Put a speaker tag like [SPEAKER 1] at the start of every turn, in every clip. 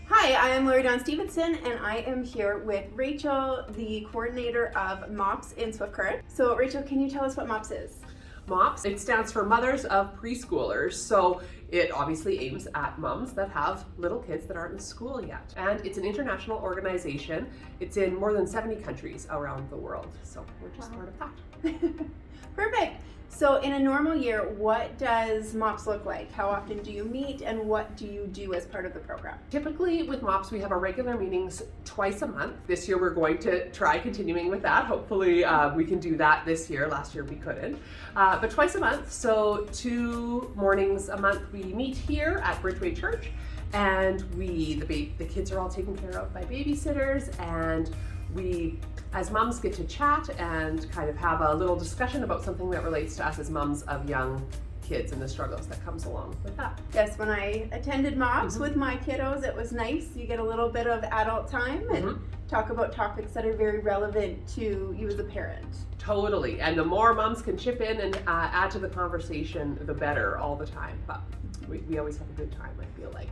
[SPEAKER 1] Hi, I am Lori Dawn Stevenson, and I am here with Rachel, the coordinator of Mops in Swift Current. So, Rachel, can you tell us what Mops is?
[SPEAKER 2] Mops, it stands for Mothers of Preschoolers, so it obviously aims at moms that have little kids that aren't in school yet. And it's an international organization. It's in more than 70 countries around the world, so we're just part of that.
[SPEAKER 1] Perfect. So in a normal year, what does Mops look like? How often do you meet, and what do you do as part of the program?
[SPEAKER 2] Typically with Mops, we have our regular meetings twice a month. This year we're going to try continuing with that. Hopefully we can do that this year. Last year we couldn't. But twice a month, so 2 mornings a month we meet here at Bridgeway Church, and the kids are all taken care of by babysitters, and we as moms get to chat and kind of have a little discussion about something that relates to us as moms of young kids and the struggles that comes along with that.
[SPEAKER 1] Yes, when I attended Mops with my kiddos, it was nice. You get a little bit of adult time and talk about topics that are very relevant to you as a parent.
[SPEAKER 2] Totally, and the more moms can chip in and add to the conversation, the better all the time. But we always have a good time, I feel like.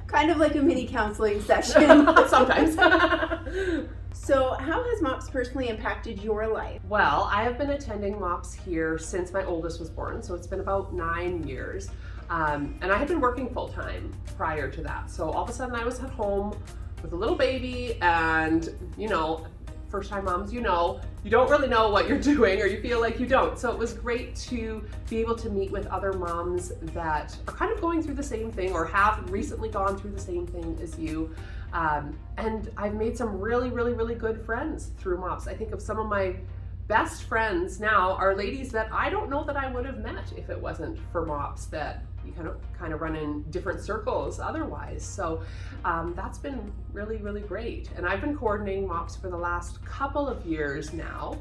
[SPEAKER 1] Kind of like a mini counseling session.
[SPEAKER 2] Sometimes.
[SPEAKER 1] So how has Mops personally impacted your life?
[SPEAKER 2] Well, I have been attending Mops here since my oldest was born, so it's been about 9 years. And I had been working full-time prior to that. So all of a sudden I was at home with a little baby, and first-time moms, you don't really know what you're doing, or you feel like you don't. So it was great to be able to meet with other moms that are kind of going through the same thing or have recently gone through the same thing as you. And I've made some really, really, really good friends through Mops. I think of some of my best friends now are ladies that I don't know that I would have met if it wasn't for Mops, that you kind of run in different circles otherwise. So that's been really, really great. And I've been coordinating Mops for the last couple of years now.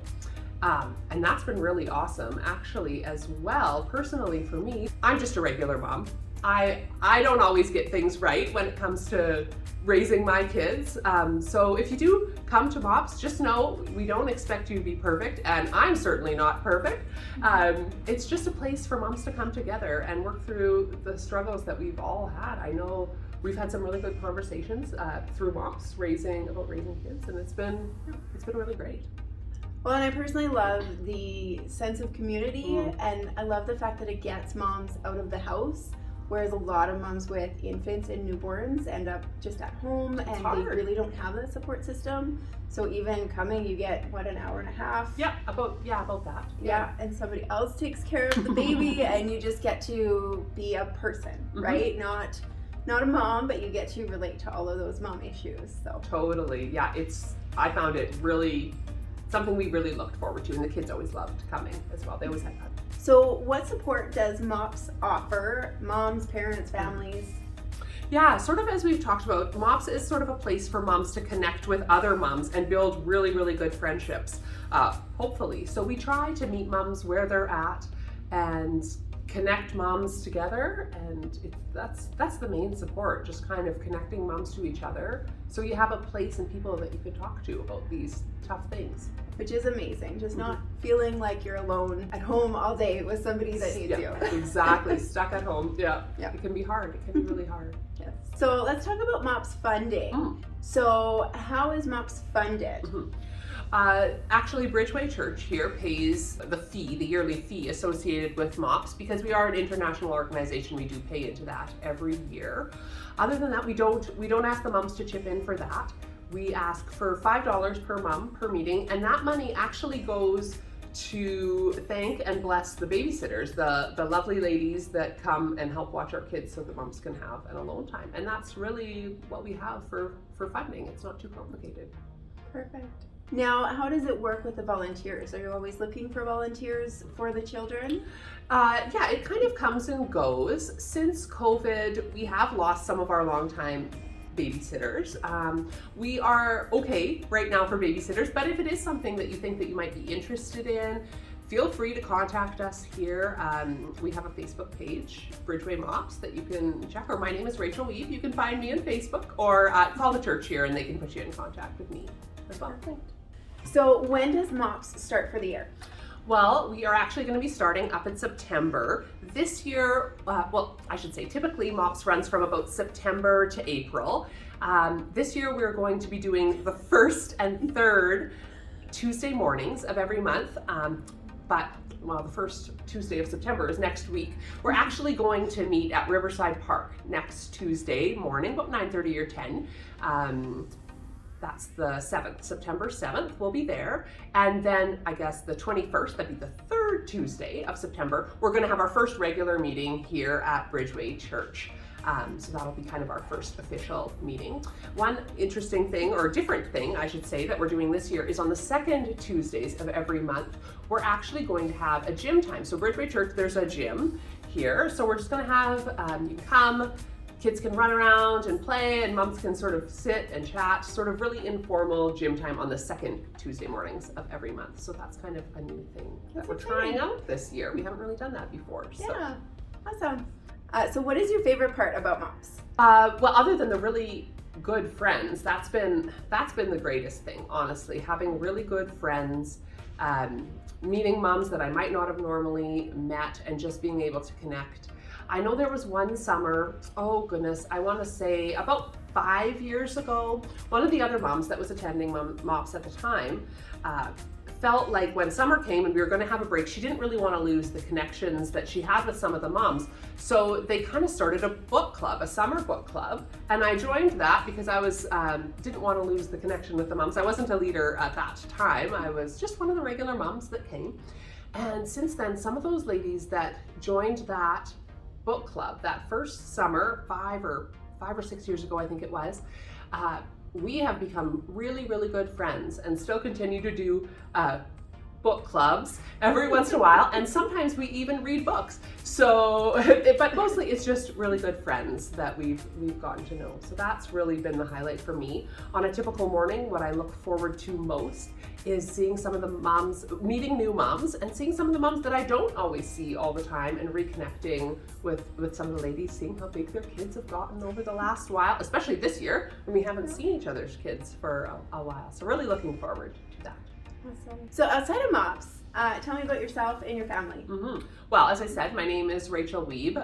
[SPEAKER 2] And that's been really awesome actually as well. Personally for me, I'm just a regular mom. I don't always get things right when it comes to raising my kids. So if you do come to Mops, just know we don't expect you to be perfect, and I'm certainly not perfect. It's just a place for moms to come together and work through the struggles that we've all had. I know we've had some really good conversations through Mops about raising kids, and it's been really great.
[SPEAKER 1] Well, and I personally love the sense of community, and I love the fact that it gets moms out of the house. Whereas a lot of moms with infants and newborns end up just at home, and they really don't have that support system. So even coming, you get an hour and a half.
[SPEAKER 2] Yeah, about that.
[SPEAKER 1] Yeah, and somebody else takes care of the baby, and you just get to be a person, right? Not a mom, but you get to relate to all of those mom issues. So
[SPEAKER 2] totally, yeah. I found it really something we really looked forward to, and the kids always loved coming as well. They always had fun.
[SPEAKER 1] So what support does Mops offer moms, parents, families?
[SPEAKER 2] Yeah, sort of as we've talked about, Mops is sort of a place for moms to connect with other moms and build really, really good friendships, hopefully. So we try to meet moms where they're at and connect moms together, and that's the main support, just kind of connecting moms to each other, so you have a place and people that you can talk to about these tough things.
[SPEAKER 1] Which is amazing, just not feeling like you're alone at home all day with somebody that needs you.
[SPEAKER 2] Exactly, stuck at home. Yeah, it can be hard. It can be really hard.
[SPEAKER 1] Yes. So let's talk about Mops funding. So how is Mops funded?
[SPEAKER 2] Actually, Bridgeway Church here pays the yearly fee associated with Mops. Because we are an international organization, we do pay into that every year. Other than that, we don't ask the moms to chip in for that. We ask for $5 per mom per meeting, and that money actually goes to thank and bless the babysitters, the lovely ladies that come and help watch our kids so that moms can have an alone time. And that's really what we have for funding. It's not too complicated.
[SPEAKER 1] Perfect. Now, how does it work with the volunteers? Are you always looking for volunteers for the children?
[SPEAKER 2] Yeah, it kind of comes and goes. Since COVID, we have lost some of our longtime babysitters. We are okay right now for babysitters, but if it is something that you think that you might be interested in, feel free to contact us here. We have a Facebook page, Bridgeway Mops, that you can check, or my name is Rachel Weave. You can find me on Facebook, or call the church here and they can put you in contact with me as well.
[SPEAKER 1] Perfect. So when does Mops start for the year?
[SPEAKER 2] Well, we are actually going to be starting up in September. This year, well, I should say typically Mops runs from about September to April. This year we're going to be doing the first and third Tuesday mornings of every month. But the first Tuesday of September is next week. We're actually going to meet at Riverside Park next Tuesday morning, about 9:30 or 10. That's the 7th, September 7th, we'll be there. And then I guess the 21st, that'd be the third Tuesday of September, we're gonna have our first regular meeting here at Bridgeway Church. So that'll be kind of our first official meeting. One interesting thing, or different thing, I should say, that we're doing this year is on the second Tuesdays of every month, we're actually going to have a gym time. So Bridgeway Church, there's a gym here. So we're just gonna have, you can come, kids can run around and play, and moms can sort of sit and chat, sort of really informal gym time on the second Tuesday mornings of every month. So that's kind of a new thing that we're trying out this year. We haven't really done that before.
[SPEAKER 1] Yeah, awesome. So what is your favorite part about Mops?
[SPEAKER 2] Well, other than the really good friends, that's been the greatest thing, honestly. Having really good friends, meeting moms that I might not have normally met, and just being able to connect. I know there was one summer, oh goodness, I want to say about 5 years ago, one of the other moms that was attending Mops at the time felt like when summer came and we were going to have a break, she didn't really want to lose the connections that she had with some of the moms. So they kind of started a book club, a summer book club, and I joined that because I was didn't want to lose the connection with the moms. I wasn't a leader at that time. I was just one of the regular moms that came. And since then, some of those ladies that joined that book club that first summer, 5 or 6 years ago, I think it was, we have become really, really good friends and still continue to do book clubs every once in a while, and sometimes we even read books. So, but mostly it's just really good friends that we've gotten to know. So that's really been the highlight for me. On a typical morning, what I look forward to most is seeing some of the moms, meeting new moms, and seeing some of the moms that I don't always see all the time, and reconnecting with some of the ladies, seeing how big their kids have gotten over the last while, especially this year when we haven't seen each other's kids for a while. So really looking forward to that.
[SPEAKER 1] Awesome. So outside of Mops, tell me about yourself and your family.
[SPEAKER 2] Well, as I said, my name is Rachel Wiebe.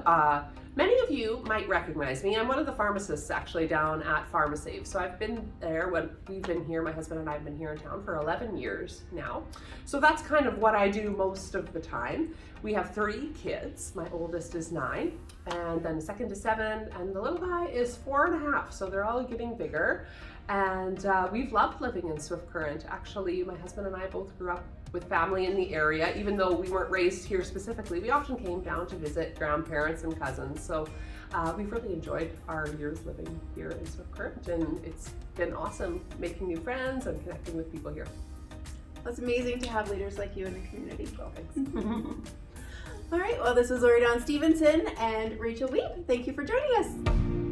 [SPEAKER 2] Many of you might recognize me. I'm one of the pharmacists actually down at PharmaSave. So I've been there when we've been here, my husband and I have been here in town for 11 years now. So that's kind of what I do most of the time. We have 3 kids. My oldest is 9, and then the second is 7, and the little guy is 4.5. So they're all getting bigger. And we've loved living in Swift Current. Actually, my husband and I both grew up with family in the area. Even though we weren't raised here specifically, we often came down to visit grandparents and cousins. So we've really enjoyed our years living here in Swift Current, and it's been awesome making new friends and connecting with people here.
[SPEAKER 1] Well, it's amazing to have leaders like you in the community.
[SPEAKER 2] Well, thanks.
[SPEAKER 1] All right, well, this was Stevenson and Rachel Wiebe. Thank you for joining us.